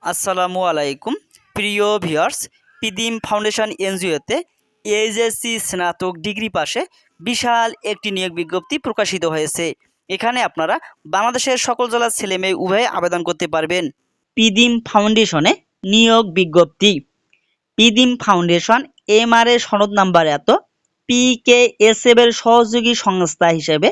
আসসালামু আলাইকুম প্রিয় ভিউয়ার্স। পিদিম ফাউন্ডেশন এনজিওতে এইচএসসি স্নাতক ডিগ্রি পাশে বিশাল একটি নিয়োগ বিজ্ঞপ্তি প্রকাশিত হয়েছে। এখানে আপনারা বাংলাদেশের সকল জেলার ছেলেমেয়ে উভয়ে আবেদন করতে পারবেন। পিদিম ফাউন্ডেশনে নিয়োগ বিজ্ঞপ্তি। পিদিম ফাউন্ডেশন এমআর এর সনদ নাম্বার এত পিকেএসএফ এর সহযোগী সংস্থা হিসেবে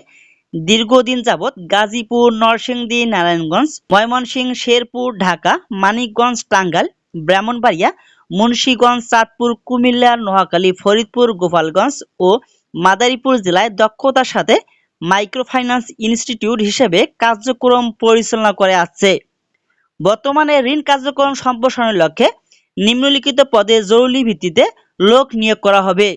দীর্ঘদিন যাবৎ গাজীপুর, নরসিংদী, নারায়ণগঞ্জ, ময়মনসিংহ, শেরপুর, ঢাকা, মানিকগঞ্জ, টাঙ্গাইল, ব্রাহ্মণবাড়িয়া, মুন্সিগঞ্জ, চাঁদপুর, কুমিল্লা, নোয়াখালী, ফরিদপুর, গোপালগঞ্জ ও মাদারীপুর জেলায় দক্ষতার সাথে মাইক্রোফাইন্যান্স ইনস্টিটিউট হিসেবে কার্যক্রম পরিচালনা করে আসছে। বর্তমানে ঋণ কার্যক্রম সম্প্রসারণের লক্ষ্যে নিম্নলিখিত পদে জরুরি ভিত্তিতে লোক নিয়োগ করা হবে।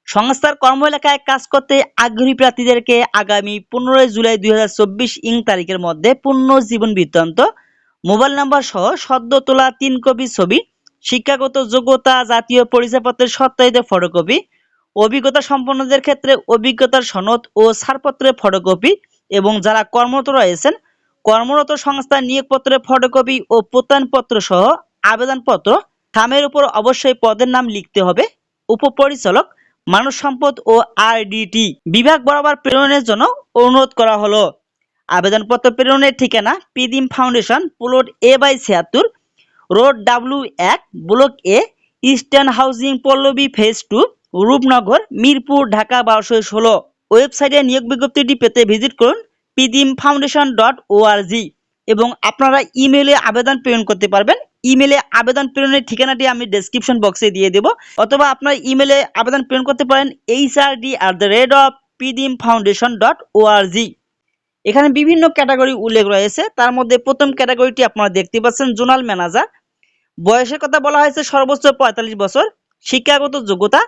সংস্থার কর্ম এলাকায় কাজ করতে আগ্রহী প্রার্থীদেরকে আগামী 15 জুলাই 2024 ইং তারিখের মধ্যে পূর্ণ জীবন বৃত্তান্ত, মোবাইল নাম্বার সহ সদ্য তোলা 3 কপি ছবি, শিক্ষাগত যোগ্যতা, জাতীয় পরিচয়পত্রের সত্যায়িত ফটোকপি, অভিজ্ঞতা সম্পন্নদের ক্ষেত্রে অভিজ্ঞতার সনদ ও ছাড়পত্রের ফটোকপি এবং যারা কর্মরত রয়েছেন কর্মরত সংস্থার নিয়োগপত্রের ফটোকপি ও প্রত্যয়নপত্র সহ আবেদনপত্র। খামের উপর অবশ্যই পদের নাম লিখতে হবে। উপপরিচালক, মানব সম্পদ ও আরডিটি বিভাগ বরাবর প্রেরণের জন্য অনুরোধ করা হলো। আবেদনপত্র প্রেরণের ঠিকানা Pidim foundation, plot A/76, road W1, block A, eastern housing Pallabi, phase 2, Rupnagar, Mirpur, Dhaka 1216। ওয়েবসাইটে নিয়োগ বিজ্ঞপ্তিটি পেতে ভিজিট করুন pidimfoundation.org এবং আপনারা ইমেইলে আবেদন প্রেরণ করতে পারবেন। ইমেইলে আবেদন প্রেরণের ঠিকানাটি আমি ডেসক্রিপশন বক্সে দিয়ে দেব, অথবা আপনার ইমেইলে আবেদন প্রেরণ করতে পারেন hrd@pidimfoundation.org। এখানে বিভিন্ন ক্যাটাগরি উল্লেখ রয়েছে। তার মধ্যে প্রথম ক্যাটাগরিটি আপনারা দেখতে পাচ্ছেন জোনাল ম্যানেজার। বয়সের কথা বলা হয়েছে সর্বোচ্চ 45 বছর। শিক্ষাগত যোগ্যতা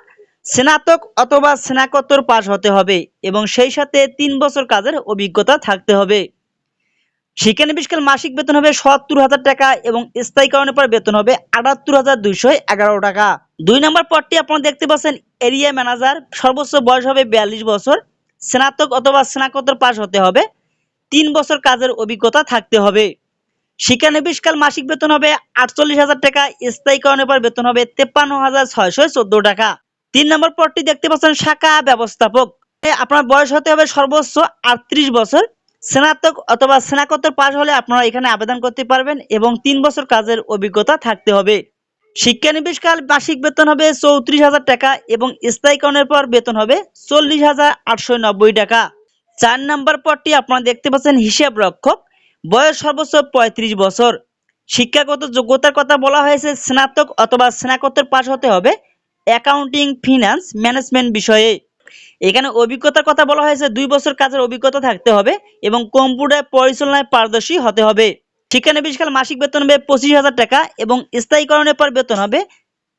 স্নাতক অথবা স্নাতকোত্তর পাস হতে হবে এবং সেই সাথে 3 বছর কাজের অভিজ্ঞতা থাকতে হবে। শিক্ষানবিশকাল মাসিক বেতন হবে ৭০,০০০ টাকা এবং স্থায়ীকরণের পর বেতন হবে ৭৮,২১১ টাকা। 2 নম্বর পদটি আপনারা দেখতে পাচ্ছেন এরিয়া ম্যানেজার। সর্বোচ্চ বয়স হবে 42 বছর। স্নাতক অথবা স্নাতকোত্তর পাস হতে হবে। 3 বছর কাজের অভিজ্ঞতা থাকতে হবে। শিক্ষানবিশকাল মাসিক বেতন হবে ৪৮,০০০ টাকা। স্থায়ীকরণের পর বেতন হবে ৫৩,৬১৪ টাকা। 3 নম্বর পদটি দেখতে পাচ্ছেন শাখা ব্যবস্থাপক। আপনার বয়স হতে হবে সর্বোচ্চ ৩৮ বছর। স্নাতক অথবা স্নাতকোত্তর পাস হলে আপনারা এখানে আবেদন করতে পারবেন এবং 3 বছর কাজের অভিজ্ঞতা থাকতে হবে। শিক্ষানবিশকাল মাসিক বেতন হবে ৩৪,০০০ টাকা এবং স্থায়ীকরণের পর বেতন হবে ৪০,৮৯০ টাকা। 4 নম্বর পদটি আপনারা দেখতে পাচ্ছেন হিসাব রক্ষক। বয়স সর্বোচ্চ ৩৫ বছর। শিক্ষাগত যোগ্যতার কথা বলা হয়েছে স্নাতক অথবা স্নাতকোত্তর পাস হতে হবে অ্যাকাউন্টিং, ফিনান্স, ম্যানেজমেন্ট বিষয়ে। এখানে অভিজ্ঞতার কথা বলা হয়েছে 2 বছর কাজের অভিজ্ঞতা থাকতে হবে এবং কম্পিউটার পরিচালনায় পারদর্শী হতে হবে। শিক্ষানবিশকাল মাসিক বেতন হবে 25,০০০ টাকা এবং স্থায়ীকরণের পর বেতন হবে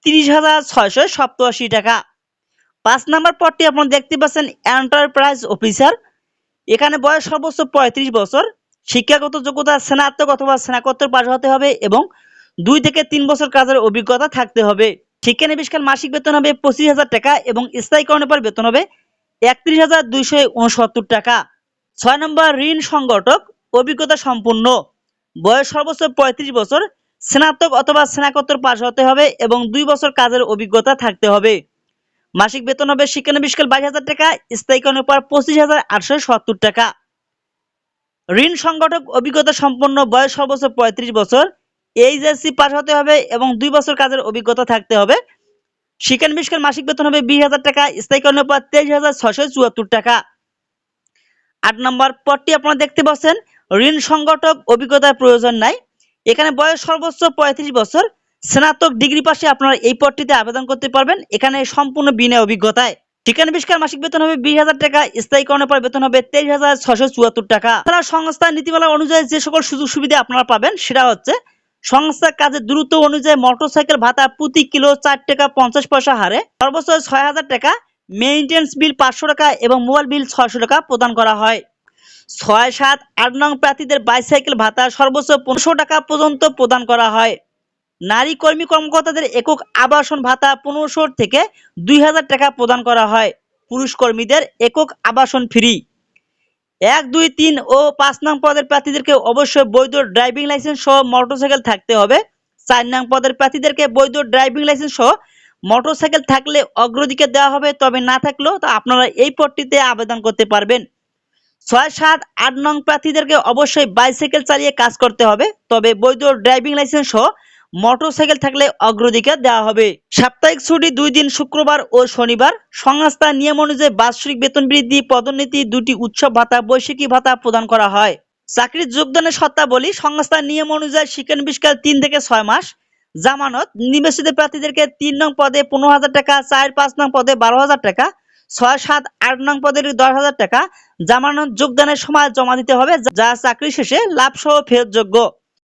৩০,৬৮৭ টাকা। 5 নম্বর পদটি আপনারা দেখতে পাচ্ছেন এন্টারপ্রাইজ অফিসার। এখানে বয়স সর্বোচ্চ 35 বছর। শিক্ষাগত যোগ্যতা স্নাতক অথবা স্নাতকোত্তর পাস হতে হবে এবং 2 থেকে 3 বছর কাজের অভিজ্ঞতা থাকতে হবে। শিক্ষানবিশকাল মাসিক বেতন হবে 25,০০০ টাকা এবং স্থায়ীকরণের পর বেতন হবে ৩১,২৬৯ টাকা। 6 নম্বর ঋণ সংগঠক। অভিজ্ঞতা সম্পূর্ণ। বয়স সর্বোচ্চ 35 বছর। স্নাতক অথবা স্নাতকোত্তর পাস হতে হবে এবং 2 বছর কাজের অভিজ্ঞতা থাকতে হবে। মাসিক বেতন হবে শিক্ষানবিশকাল 22,০০০ টাকা। স্থায়ীকরণের পর 25,৮৭০ টাকা। ঋণ সংগঠক অভিজ্ঞতা সম্পন্ন। বয়স সর্বোচ্চ 35 বছর। এইচএসসি পাস হতে হবে এবং 2 বছর কাজের অভিজ্ঞতা থাকতে হবে। শিক্ষানবিশকাল মাসিক বেতন হবে 20,০০০ টাকা। স্থায়ীকরণের পর 23,৬৭৪ টাকা। 8 নম্বর পদটি আপনারা দেখতে পাচ্ছেন ঋণ সংগঠক। অভিজ্ঞতার প্রয়োজন নাই। এখানে বয়স সর্বোচ্চ 35 বছর। স্নাতক ডিগ্রি পাশে আপনারা এই পদটিতে আবেদন করতে পারবেন। এখানে সম্পূর্ণ বিনা অভিজ্ঞতায়। শিক্ষানবিশকাল মাসিক বেতন হবে 20,০০০ টাকা। স্থায়ীকরণের পর বেতন হবে 23,৬৭৪ টাকা। তারা সংস্থার নীতিমালা অনুযায়ী যে সকল সুযোগ সুবিধা আপনারা পাবেন সেটা হচ্ছে সংস্থার কাজের দ্রুত অনুযায়ী মোটরসাইকেল ভাতা প্রতি কিলো 4 টাকা 50 পয়সা হারে সর্বোচ্চ 6,০০০ টাকা, মেইনটেন্স বিল 500 টাকা এবং মোবাইল বিল 600 টাকা প্রদান করা হয়। 6, 7, 8 নং প্রার্থীদের বাইসাইকেল ভাতা সর্বোচ্চ 500 টাকা পর্যন্ত প্রদান করা হয়। নারী কর্মী কর্মকর্তাদের একক আবাসন ভাতা 1500 থেকে 2,000 টাকা প্রদান করা হয়। পুরুষ কর্মীদের একক আবাসন ফ্রি। 1, 2, 3 ও 5 নং পদের প্রার্থীদেরকে অবশ্যই বৈধ ড্রাইভিং লাইসেন্স সহ মোটরসাইকেল থাকতে হবে। 4 নং পদের প্রার্থীদেরকে বৈধ ড্রাইভিং লাইসেন্স সহ মোটরসাইকেল থাকলে অগ্রাধিকার দেওয়া হবে, তবে না থাকলেও তো আপনারা এই পদটিতে আবেদন করতে পারবেন। 6, 7, 8 নং প্রার্থীদেরকে অবশ্যই বাইসাইকেল চালিয়ে কাজ করতে হবে, তবে বৈধ ড্রাইভিং লাইসেন্স সহ মোটরসাইকেল থাকলে অগ্রাধিকার দেওয়া হবে। সাপ্তাহিক ছুটি 2 দিন, শুক্রবার ও শনিবার। সংস্থার নিয়ম অনুযায়ী বার্ষিক বেতন বৃদ্ধি, পদোন্নতি, 2টি উৎসব ভাতা, বৈশাখী ভাতা প্রদান করা হয়। চাকরির যোগদানের শর্তাবলী: সংস্থার নিয়ম অনুযায়ী শিক্ষানবিষ্কার 3 থেকে 6 মাস। জামানত: নির্বাচিত প্রার্থীদেরকে 3 নং পদে 15,000 টাকা, 4, 5 নং পদে 12,000 টাকা, 6, 7, 8 নং পদের 10,000 টাকা জামানত যোগদানের সময় জমা দিতে হবে, যা চাকরি শেষে লাভ সহ ফেরতযোগ্য।